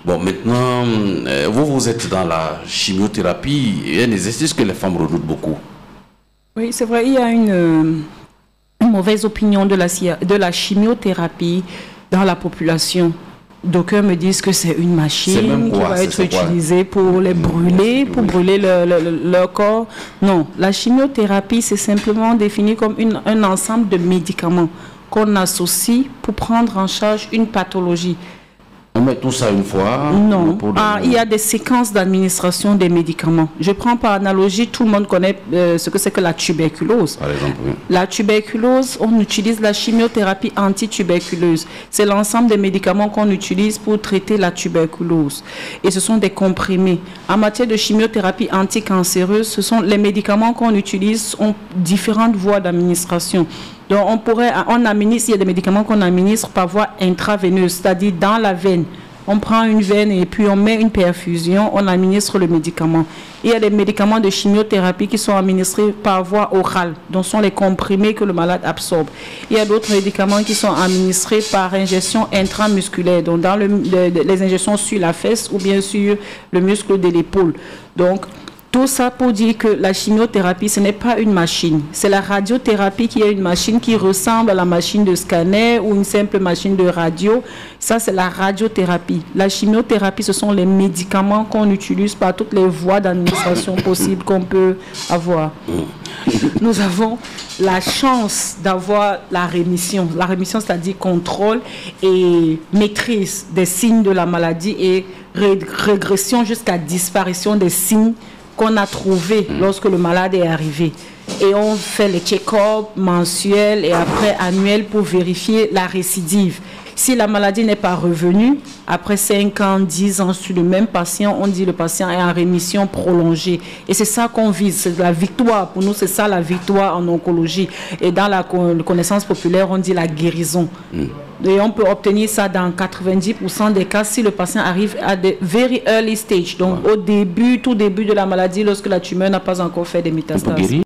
Bon, maintenant, vous êtes dans la chimiothérapie, et un exercice que les femmes redoutent beaucoup. Oui, c'est vrai, il y a une mauvaise opinion de la chimiothérapie dans la population. D'aucuns me disent que c'est une machine qui va être utilisée pour les brûler, pour brûler leur corps. Non, la chimiothérapie, c'est simplement défini comme un ensemble de médicaments qu'on associe pour prendre en charge une pathologie. On met tout ça une fois? Non, il y a des séquences d'administration des médicaments. Je prends par analogie, tout le monde connaît ce que c'est que la tuberculose. Par exemple, oui. La tuberculose, on utilise la chimiothérapie antituberculeuse. C'est l'ensemble des médicaments qu'on utilise pour traiter la tuberculose. Et ce sont des comprimés. En matière de chimiothérapie anticancéreuse, ce sont les médicaments qu'on utilise, ont différentes voies d'administration. Donc, il y a des médicaments qu'on administre par voie intraveineuse, c'est-à-dire dans la veine. On prend une veine et puis on met une perfusion, on administre le médicament. Il y a des médicaments de chimiothérapie qui sont administrés par voie orale, dont sont les comprimés que le malade absorbe. Il y a d'autres médicaments qui sont administrés par ingestion intramusculaire, donc dans les injections sur la fesse ou bien sur le muscle de l'épaule. Donc, tout ça pour dire que la chimiothérapie, ce n'est pas une machine. C'est la radiothérapie qui est une machine qui ressemble à la machine de scanner ou une simple machine de radio. Ça, c'est la radiothérapie. La chimiothérapie, ce sont les médicaments qu'on utilise par toutes les voies d'administration possibles qu'on peut avoir. Nous avons la chance d'avoir la rémission. La rémission, c'est-à-dire contrôle et maîtrise des signes de la maladie et régression jusqu'à disparition des signes qu'on a trouvé lorsque le malade est arrivé. Et on fait les check-ups mensuels et après annuels pour vérifier la récidive. Si la maladie n'est pas revenue, après 5 ans, 10 ans sur le même patient, on dit que le patient est en rémission prolongée. Et c'est ça qu'on vise, c'est la victoire. Pour nous, c'est ça la victoire en oncologie. Et dans la connaissance populaire, on dit la guérison. Et on peut obtenir ça dans 90% des cas si le patient arrive à des very early stage. Donc au début, tout début de la maladie, lorsque la tumeur n'a pas encore fait des métastases.